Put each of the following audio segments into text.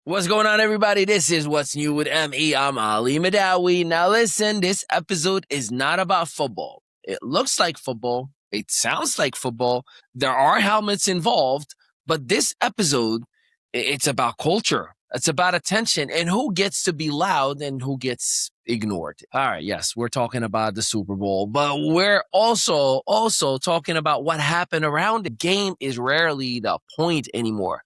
What's going on, everybody? This is What's New with ME. I'm Ali Mehdaoui. Now listen, this episode is not about football. It looks like football. It sounds like football. There are helmets involved, but this episode, it's about culture. It's about attention and who gets to be loud and who gets ignored. All right, yes, we're talking about the Super Bowl, but we're also talking about what happened around the game is rarely the point anymore.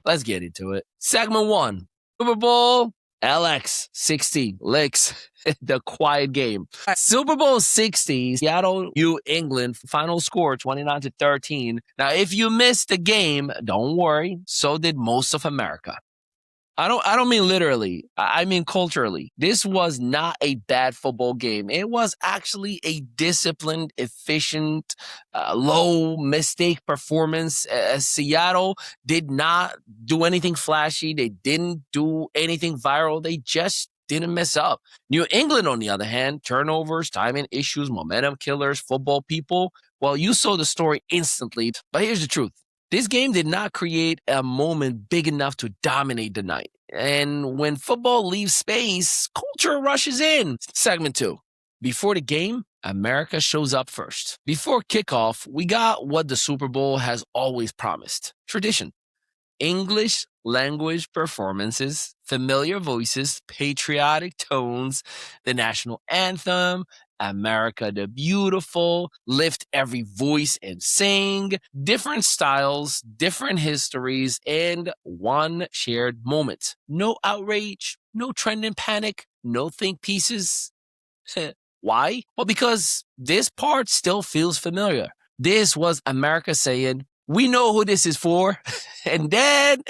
Let's get into it. Segment 1, Super Bowl LX 60 licks. The quiet game. Super Bowl 60, Seattle, New England, final score 29-13. Now, if you missed the game, don't worry. So did most of America. I don't mean literally. I mean culturally. This was not a bad football game. It was actually a disciplined, efficient, low mistake performance. Seattle did not do anything flashy. They didn't do anything viral. They just didn't mess up. New England, on the other hand, turnovers, timing issues, momentum killers, football people. Well, you saw the story instantly. But here's the truth. This game did not create a moment big enough to dominate the night. And when football leaves space, culture rushes in. Segment 2. Before the game, America shows up first. Before kickoff, we got what the Super Bowl has always promised. Tradition. English language performances, familiar voices, patriotic tones, the national anthem, America the Beautiful, lift every voice and sing, different styles, different histories, and one shared moment. No outrage, no trend and panic, no think pieces. Why? Well, because this part still feels familiar. This was America saying, we know who this is for. and then,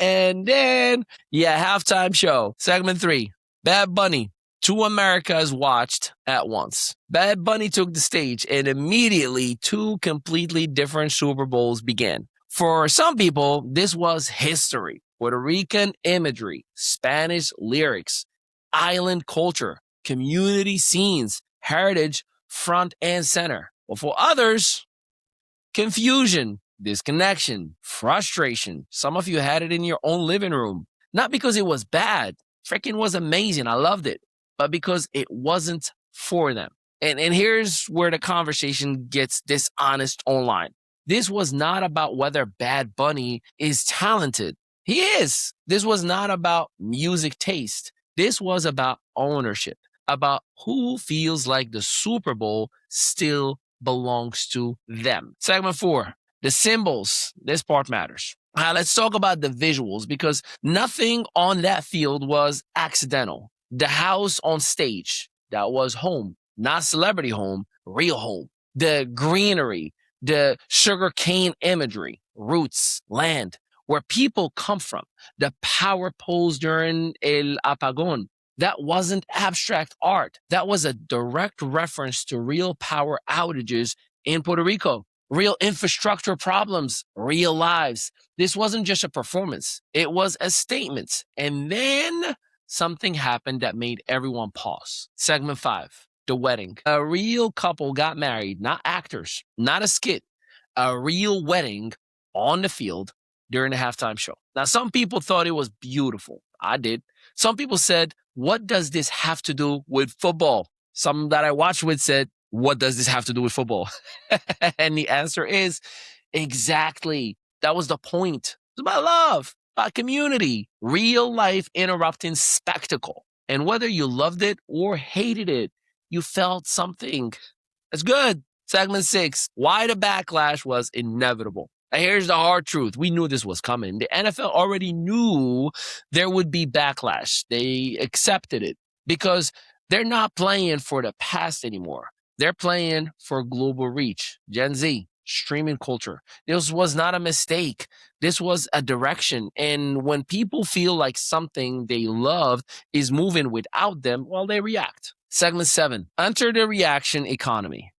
halftime show. Segment 3, Bad Bunny. 2 Americas watched at once. Bad Bunny took the stage and immediately 2 completely different Super Bowls began. For some people, this was history. Puerto Rican imagery, Spanish lyrics, island culture, community scenes, heritage front and center. Well, for others, confusion, disconnection, frustration. Some of you had it in your own living room. Not because it was bad. Freaking was amazing. I loved it. But because it wasn't for them. And here's where the conversation gets dishonest online. This was not about whether Bad Bunny is talented. He is. This was not about music taste. This was about ownership, about who feels like the Super Bowl still belongs to them. Segment 4, the symbols. This part matters. Let's talk about the visuals because nothing on that field was accidental. The house on stage, that was home, not celebrity home, real home. The greenery, the sugarcane imagery, roots, land, where people come from. The power poles during El Apagón. That wasn't abstract art. That was a direct reference to real power outages in Puerto Rico. Real infrastructure problems, real lives. This wasn't just a performance. It was a statement. And then something happened that made everyone pause. Segment 5, the wedding. A real couple got married, not actors, not a skit. A real wedding on the field during the halftime show. Now, some people thought it was beautiful. I did. Some people said, what does this have to do with football? Some that I watched with said, what does this have to do with football? And the answer is, exactly. That was the point. It's about love, about community, real life interrupting spectacle. And whether you loved it or hated it, you felt something. That's good. Segment 6, why the backlash was inevitable. Now, here's the hard truth. We knew this was coming. The NFL already knew there would be backlash. They accepted it because they're not playing for the past anymore. They're playing for global reach. Gen Z, streaming culture. This was not a mistake. This was a direction. And when people feel like something they loved is moving without them, well, they react. Segment 7, enter the reaction economy.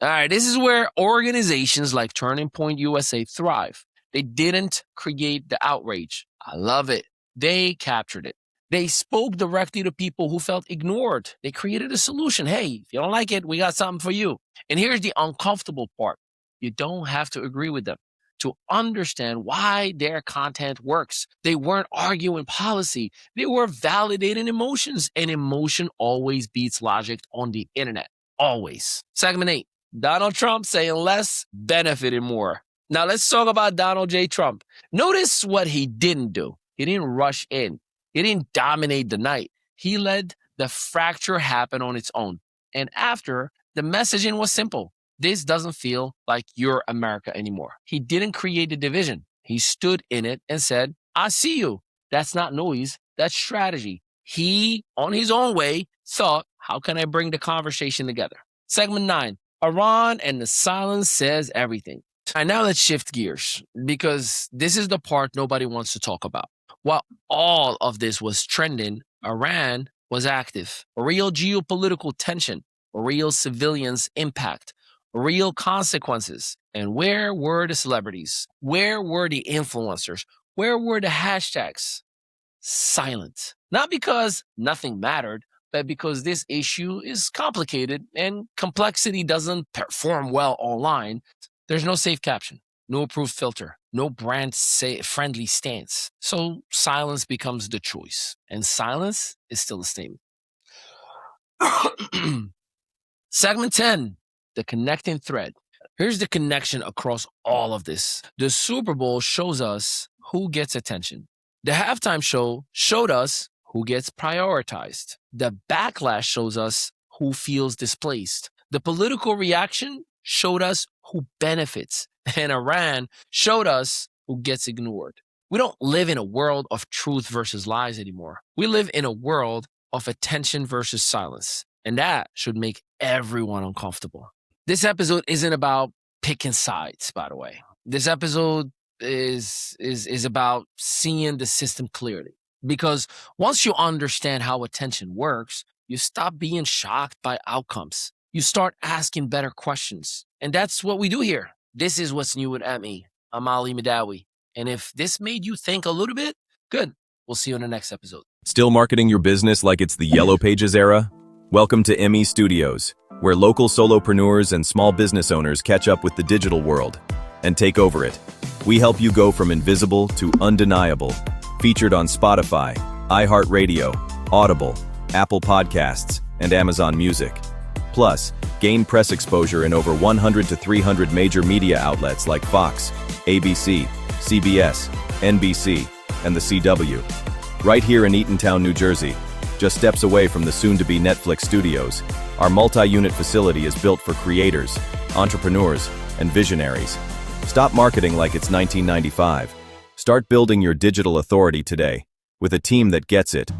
All right, this is where organizations like Turning Point USA thrive. They didn't create the outrage. I love it. They captured it. They spoke directly to people who felt ignored. They created a solution. Hey, if you don't like it, we got something for you. And here's the uncomfortable part. You don't have to agree with them to understand why their content works. They weren't arguing policy. They were validating emotions. And emotion always beats logic on the internet. Always. Segment 8. Donald Trump saying less, benefited more. Now let's talk about Donald J. Trump. Notice what he didn't do. He didn't rush in. He didn't dominate the night. He let the fracture happen on its own. And after, the messaging was simple. This doesn't feel like your America anymore. He didn't create a division. He stood in it and said, I see you. That's not noise. That's strategy. He, on his own way, thought, how can I bring the conversation together? Segment 9. Iran and the silence says everything. And now let's shift gears because this is the part nobody wants to talk about. While all of this was trending, Iran was active. Real geopolitical tension, real civilians' impact, real consequences. And where were the celebrities? Where were the influencers? Where were the hashtags? Silent. Not because nothing mattered, but because this issue is complicated and complexity doesn't perform well online. There's no safe caption, no approved filter, no brand-friendly stance. So silence becomes the choice. And silence is still a statement. Segment 10, the connecting thread. Here's the connection across all of this. The Super Bowl shows us who gets attention. The halftime show showed us who gets prioritized. The backlash shows us who feels displaced. The political reaction showed us who benefits. And Iran showed us who gets ignored. We don't live in a world of truth versus lies anymore. We live in a world of attention versus silence. And that should make everyone uncomfortable. This episode isn't about picking sides, by the way. This episode is about seeing the system clearly. Because once you understand how attention works, you stop being shocked by outcomes. You start asking better questions. And that's what we do here. This is What's New with ME. I'm Ali Mehdaoui. And if this made you think a little bit, good. We'll see you in the next episode. Still marketing your business like it's the Yellow Pages era? Welcome to ME Studios, where local solopreneurs and small business owners catch up with the digital world and take over it. We help you go from invisible to undeniable. Featured on Spotify, iHeartRadio, Audible, Apple Podcasts, and Amazon Music. Plus, gain press exposure in over 100 to 300 major media outlets like Fox, ABC, CBS, NBC, and the CW. Right here in Eatontown, New Jersey, just steps away from the soon-to-be Netflix studios, our multi-unit facility is built for creators, entrepreneurs, and visionaries. Stop marketing like it's 1995. Start building your digital authority today with a team that gets it.